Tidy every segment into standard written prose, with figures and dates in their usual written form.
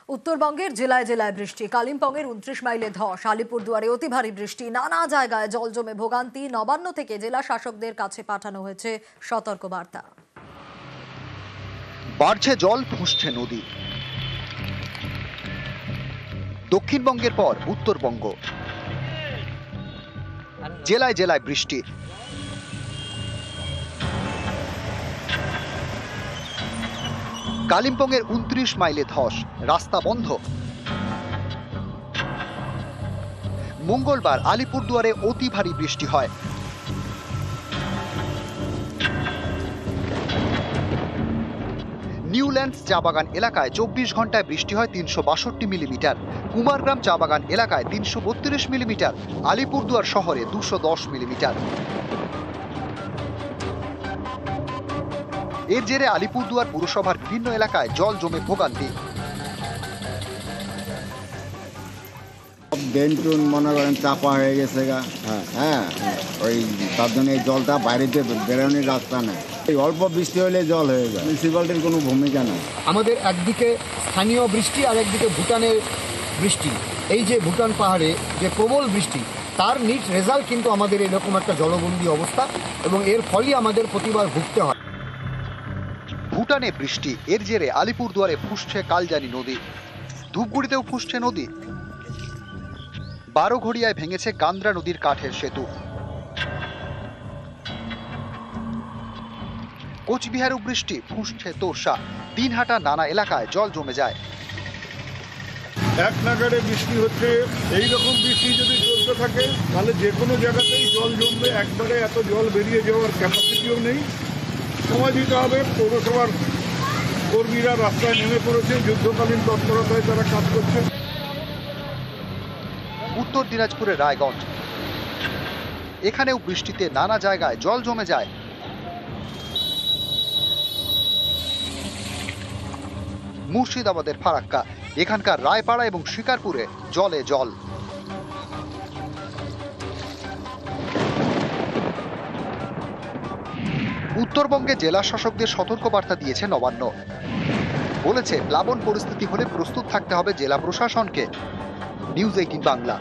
উত্তরবঙ্গের জেলায় জেলায় বৃষ্টি, কালিম্পংয়ের 29 মাইলে ধস, আলিপুরদুয়ারে অতি ভারী বৃষ্টি, নানা জায়গায় জল জমে ভোগান্তি। নবান্ন থেকে জেলা শাসকদের কাছে পাঠানো হয়েছে সতর্কবার্তা। বাড়ছে জল, ফুঁসছে নদী। দক্ষিণবঙ্গের পর উত্তরবঙ্গ, জেলায় জেলায় বৃষ্টি। কালিম্পংয়ের 29 মাইলে ধস, রাস্তা বন্ধ। মঙ্গলবার আলিপুরদুয়ারে অতি ভারী বৃষ্টি হয়। নিউল্যান্ডস চা বাগান এলাকায় 24 ঘন্টায় বৃষ্টি হয় 362 মিলিমিটার, কুমারগ্রাম চা বাগান এলাকায় 332 মিলিমিটার, আলিপুরদুয়ার শহরে 210 মিলিমিটার। এর জেরে আলিপুরদুয়ার পুরসভার বিভিন্ন এলাকায় জল জমে ভোগান্তি। ড্রেন মনে করেন চাপা হয়ে গেছে গা, হ্যাঁ ওই তার জন্য এই জলটা বাইরেতে বেরোনোর রাস্তা নেই। এই অল্প বৃষ্টি হলে জল হয়ে যায়, মিউনিসিপ্যালিটির কোনো ভূমিকা নেই। আমাদের একদিকে স্থানীয় বৃষ্টি আর একদিকে ভুটানের বৃষ্টি, এই যে ভুটান পাহাড়ে যে প্রবল বৃষ্টি, তার নিট রেজাল্ট কিন্তু আমাদের এরকম একটা জলবন্দী অবস্থা, এবং এর ফলই আমাদের প্রতিবার ভুগতে হয়। ভুটানে বৃষ্টি, এর জেরে আলিপুরদুয়ারে ফুঁসছে কালজানি নদী, ধূপগুড়িতেও ফুঁসছে নদী। বারোঘড়িয়ায় ভেঙেছে কান্দ্রা নদীর কাঠের সেতু। কোচবিহারেও বৃষ্টি, ফুঁসছে তোরসা, দিনহাটা নানা এলাকায় জল জমে যায়। এক নাগাড়ে বৃষ্টি হচ্ছে, এইরকম বৃষ্টি যদি চলতে থাকে তাহলে যে কোনো জায়গাতেই জল জমবে। একবারে এত জল বেরিয়ে যাওয়ার ক্যাপাসিটিও নেই। সময় দিতে হবে। পৌরসভার কর্মীরা রাস্তায় নেমে পড়েছে, যুদ্ধকালীন তৎপরতায় তারা কাজ করছে। উত্তর দিনাজপুরের রায়গঞ্জ, এখানেও বৃষ্টিতে নানা জায়গায় জল জমে যায়। মুর্শিদাবাদের ফারাক্কা, এখানকার রায়পাড়া এবং শিকারপুরে জলে জল। উত্তরবঙ্গে জেলা শাসকদের সতর্কবার্তা দিয়েছে নবান্ন। বলেছে প্লাবন পরিস্থিতি হলে প্রস্তুত থাকতে হবে জেলা প্রশাসনকে। নিউজ 18 বাংলা।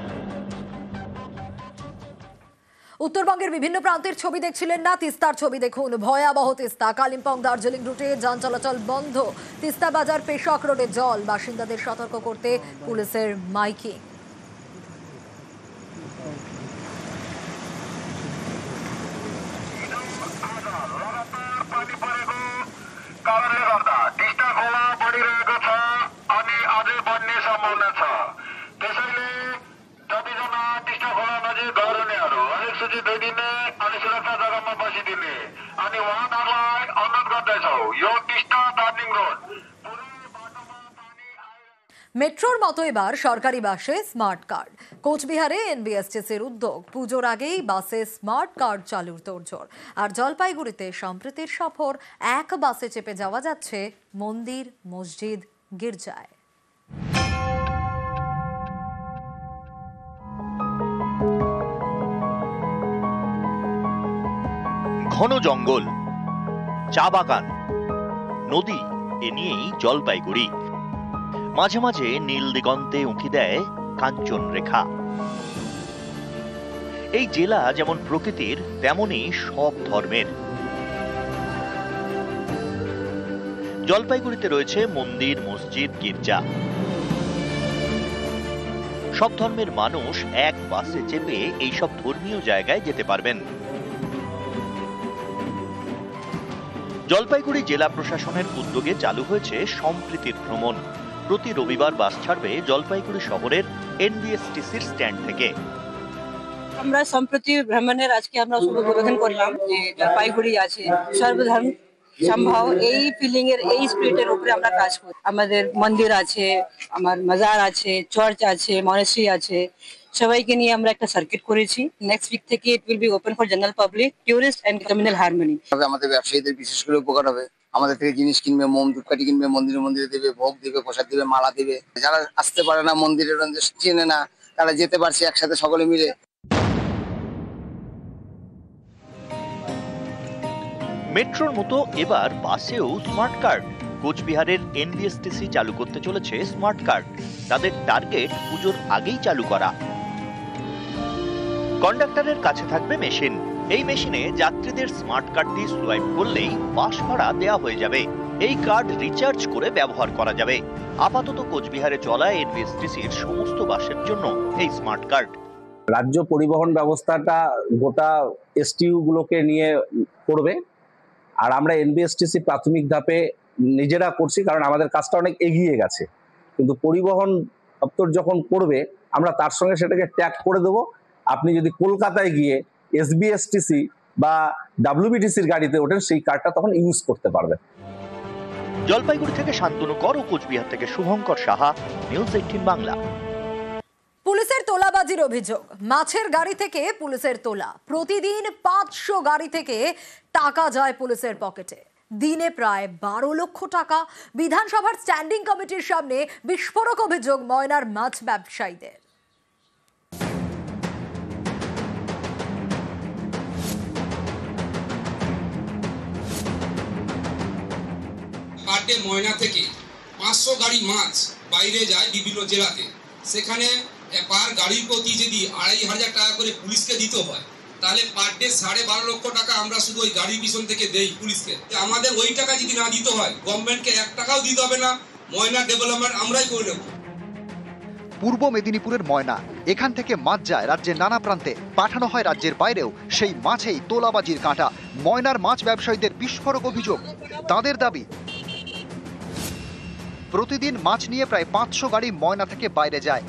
উত্তরবঙ্গের বিভিন্ন প্রান্তের ছবি দেখছিলেন না? তিস্তার ছবি দেখুন। ভয়াবহ তিস্তা। কালিম্পং দার্জিলিং রুটে যান চলাচল বন্ধ। তিস্তা বাজার পেশক রোডে জল, বাসিন্দাদের সতর্ক করতে পুলিশের মাইকিং। মেট্রোর মতো এবার সরকারি বাসে স্মার্ট কার্ড। কোচবিহারে এনবিএসটিসির উদ্যোগ, পুজোর আগেই বাসে স্মার্ট কার্ড চালুর তোড়জোড়। আর জলপাইগুড়িতে সম্প্রীতির সফর, এক বাসে চেপে যাওয়া যাচ্ছে মন্দির, মসজিদ, গির্জায়। ঘন জঙ্গল, চা বাগান, নদী, এ নিয়েই জলপাইগুড়ি। মাঝে মাঝে নীল দিগন্তে উঁকি দেয় কাঞ্চন রেখা। এই জেলা যেমন প্রকৃতির, তেমনি সব ধর্মের। জলপাইগুড়িতে রয়েছে মন্দির, মসজিদ, গির্জা। সব ধর্মের মানুষ এক বাসে চেপে এইসব ধর্মীয় জায়গায় যেতে পারবেন। জলপাইগুড়ি জেলা প্রশাসনের উদ্যোগে চালু হয়েছে সম্প্রীতির ভ্রমণ। প্রতি রবিবার বাস ছাড়বে জলপাইগুড়ি শহরের এনবিএসটিসির স্ট্যান্ড থেকে। আমরা সম্প্রতি ভ্রমণের আজকে আমরা শুভ উদ্বোধন করলাম। যে জলপাইগুড়ি আছে সর্বধর্ম সম্ভব, এই ফিলিং এর, এই স্পিরিটের উপরে আমরা কাজ করি। আমাদের মন্দির আছে, আমার মাজার আছে, চার্চ আছে, মনেস্ট্রি আছে, সবাইকে নিয়ে আমরা একটা সার্কিট করেছি। নেক্সট উইক থেকে it will be open for general public, tourist and communal harmony. আমাদের ব্যবসায়ীদের বিশেষ করে উপকার হবে। আমাদের থেকে জিনিস কিনবে, মোম ধূপকাঠি কিনবে, মন্দিরে মন্দিরে দেবে, ভোগ দেবে, প্রসাদ দেবে, মালা দেবে। যারা আসতে পারে না, মন্দিরের চেনে না, তারা যেতে পারছে একসাথে সকলে মিলে। মেট্রোর মতো এবার বাসেও স্মার্ট কার্ড। কোচবিহারের এনবিএসটিসি চালু করতে চলেছে স্মার্ট কার্ড। তাদের টার্গেট পুজোর আগেই চালু করা। কন্ডাক্টরের কাছে থাকবে মেশিন। এই মেশিনে যাত্রীদের স্মার্ট কার্ডটি সোয়াইপ করলেই বাস ভাড়া দেওয়া হয়ে যাবে। এই কার্ড রিচার্জ করে ব্যবহার করা যাবে। আপাতত কোচবিহারে চলা এনবিএসটিসির সমস্ত বাসের জন্য এই স্মার্ট কার্ড। রাজ্য পরিবহন ব্যবস্থাটা গোটা এসটিইউ গুলোকে নিয়ে করবে, আর আমরা এনবিএসটিসি প্রাথমিক ধাপে নিজেরা করছি, কারণ আমাদের কাজটা অনেক এগিয়ে গেছে। কিন্তু পরিবহন দপ্তর যখন করবে আমরা তার সঙ্গে সেটাকে ট্যাগ করে দেবো। আপনি যদি কলকাতায় গিয়ে এসবিএসটিসি বা ডাব্লিউবিটিসির গাড়িতে ওঠেন, সেই কার্ডটা তখন ইউজ করতে পারবেন। জলপাইগুড়ি থেকে শান্তনু কর ও কোচবিহার থেকে শুভঙ্কর সাহা, নিউজ 18 বাংলা। পুলিশের তোলাবাজির অভিযোগ। মাছের গাড়ি থেকে পুলিশের তোলা। প্রতিদিন 500 গাড়ি থেকে টাকা যায় পুলিশের পকেটে। দিনে প্রায় 12 লক্ষ টাকা। বিধানসভার স্ট্যান্ডিং কমিটির সামনে বিস্ফোরক অভিযোগ ময়নার মাছ ব্যবসায়ীদের। পার ডে ময়না থেকে 500 গাড়ি মাছ বাইরে যায় বিভিন্ন জেলাতে। সেখানে পার গাড়ির প্রতি যদি 2,500 টাকা করে পুলিশকে দিতে হয়, তাহলে পার ডে 12.5 লক্ষ টাকা আমরা শুধু ওই গাড়ির পিছন থেকে দেই পুলিশকে। আমাদের ওই টাকা যদি না দিতে হয়, গভর্নমেন্টকে 1 টাকাও দিতে হবে না। ময়না ডেভেলপমেন্ট আমরাই করে নেব। পূর্ব মেদিনীপুরের ময়না, এখান থেকে মাছ যায় রাজ্যের নানা প্রান্তে, পাঠানো হয় রাজ্যের বাইরেও। সেই মাছেই তোলাবাজির কাঁটা। ময়নার মাছ ব্যবসায়ীদের বিস্ফোরক অভিযোগ। তাদের দাবি, প্রতিদিন মাছ নিয়ে প্রায় 500 গাড়ি ময়না থেকে বাইরে যায়।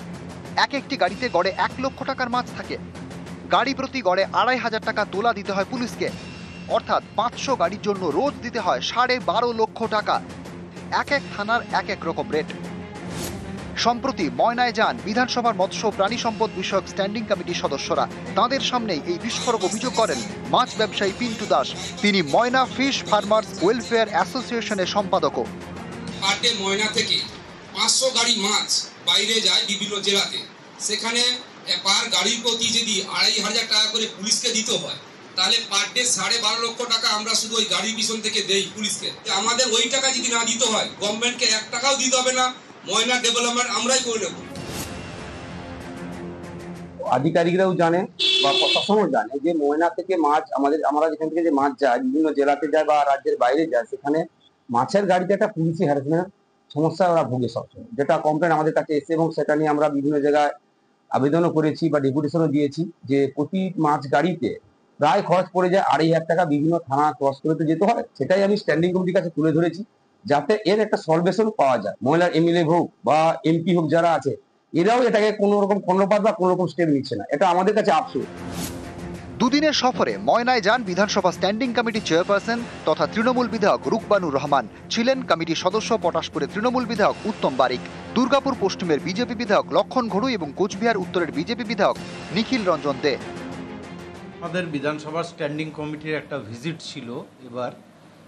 এক একটি গাড়িতে গড়ে 1 লক্ষ টাকার মাছ থাকে। গাড়ি প্রতি গড়ে 2,500 টাকা তোলা দিতে হয় পুলিশকে। অর্থাৎ 500 গাড়ির জন্য রোজ দিতে হয় 12.5 লক্ষ টাকা। এক এক থানার এক এক রকম রেট। সম্প্রতি ময়নায় যান বিধানসভার মৎস্য প্রাণী সম্পদ বিষয়ক স্ট্যান্ডিং কমিটির সদস্যরা। তাদের সামনেই এই বিস্ফোরক অভিযোগ করেন মাছ ব্যবসায়ী পিন্টু দাস। তিনি ময়না ফিশ ফার্মার্স ওয়েলফেয়ার অ্যাসোসিয়েশনের সম্পাদকও। পার ডে ময়না থেকে 500 গাড়ি মাছ বাইরে যায় বিভিন্ন জেলাতে। সেখানে পার গাড়ির প্রতি যদি 2,500 টাকা করে পুলিশকে দিতে হয়, তাহলে পার ডে 12.5 লক্ষ টাকা আমরা শুধু ওই গাড়ির পিছন থেকে দেই পুলিশকে। আমাদের ওই টাকা যদি না দিতে হয়, গভর্নমেন্টকে 1 টাকাও দিতে হবে না। ময়না ডেভেলপমেন্ট আমরাই করে নেব। আধিকারিকরাও জানে বা প্রশাসনও জানে যে ময়না থেকে মাছ আমরা যেখান থেকে যে মাছ যায় বিভিন্ন জেলাতে যায় বা রাজ্যের বাইরে যায়, সেখানে মাছের গাড়িতে একটা পুলিশি হ্যারাসমেন্ট সমস্যা ওরা ভুগে সবসময়, যেটা কমপ্লেন আমাদের কাছে এসে, এবং সেটা নিয়ে আমরা বিভিন্ন জায়গায় আবেদনও করেছি বা ডেপুটেশনও দিয়েছি যে প্রতি মাছ গাড়িতে প্রায় খরচ পড়ে যায় 2,500 টাকা। বিভিন্ন থানা ক্রস করে তো যেতে হয়। সেটাই আমি স্ট্যান্ডিং কমিটির কাছে তুলে ধরেছি, যাতে এর একটা সলভেশন পাওয়া যায়। মহিলার এমএলএ হোক বা এমপি হোক যারা আছে, এরাও এটাকে কোনো রকম কর্ণপাত বা কোনো রকম স্টেপ নিচ্ছে না। এটা আমাদের কাছে আফসোস। দুদিনের সফরে ময়নায় যান বিধানসভা স্ট্যান্ডিং কমিটি চেয়ারপারসন তথা তৃণমূল বিধায়ক রুকবানুর রহমান। ছিলেন কমিটির সদস্য পটাশপুরের তৃণমূল বিধায়ক উত্তম বারিক, দুর্গাপুর পশ্চিমের বিজেপি বিধায়ক লক্ষণ ঘড়ু এবং কোচবিহার উত্তরের বিজেপি বিধায়ক নিখিল রঞ্জন দে। আমাদের বিধানসভার স্ট্যান্ডিং কমিটির একটা ভিজিট ছিল এবার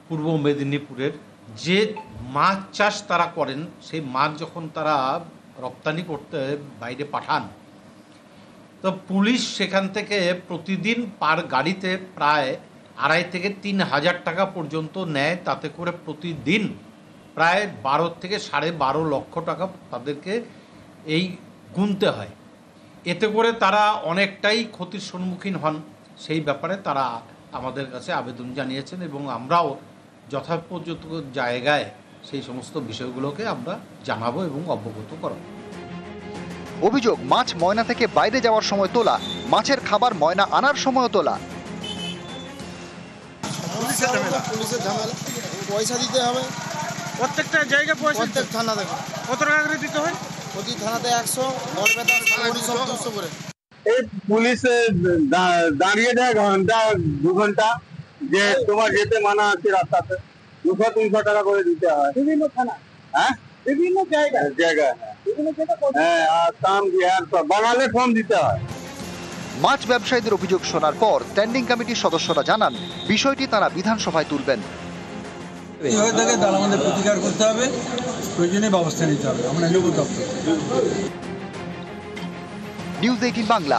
পূর্ব মেদিনীপুরের। যে মাছ চাষ তারা করেন, সেই মাছ যখন তারা রপ্তানি করতে বাইরে পাঠান, তো পুলিশ সেখান থেকে প্রতিদিন পার গাড়িতে প্রায় 2,500 থেকে 3,000 টাকা পর্যন্ত নেয়। তাতে করে প্রতিদিন প্রায় 12 থেকে 12.5 লক্ষ টাকা তাদেরকে এই গুনতে হয়। এতে করে তারা অনেকটাই ক্ষতির সম্মুখীন হন। সেই ব্যাপারে তারা আমাদের কাছে আবেদন জানিয়েছেন এবং আমরাও যথাপোযুক্ত জায়গায় সেই সমস্ত বিষয়গুলোকে আমরা জানাবো এবং অবগত করাবো। অভিযোগ, মাছ ময়না থেকে বাইরে যাওয়ার সময় তোলা, মাছের খাবার ময়না আনার সময় তোলা। পুলিশের ঝামেলা, পয়সা দিতে হবে প্রত্যেকটা জায়গায়। প্রত্যেক থানা থেকে কত টাকা করে দিতে হয়? প্রতি থানাতে 100, বরপেটা 200 করে। এই পুলিশে দাঁড়িয়ে দেয় ঘন্টা 2 ঘন্টা, যে তোমার যেতে মানা আছে রাস্তাতে, 200-300 টাকা করে দিতে হয় বিভিন্ন থানা। হ্যাঁ, বিভিন্ন জায়গায় হ্যাঁ, আর কাম বিহার সব বাঙালি ফর্ম দিতে হয়। মাছ ব্যবসায়ীদের অভিযোগ শোনার পর স্ট্যান্ডিং কমিটির সদস্যরা জানান বিষয়টি তারা বিধানসভায় তুলবেন। তার আমাদের প্রতিকার করতে হবে, প্রয়োজনীয় ব্যবস্থা নিতে হবে। আমরা নেব দপ্তর। নিউজ 18 বাংলা।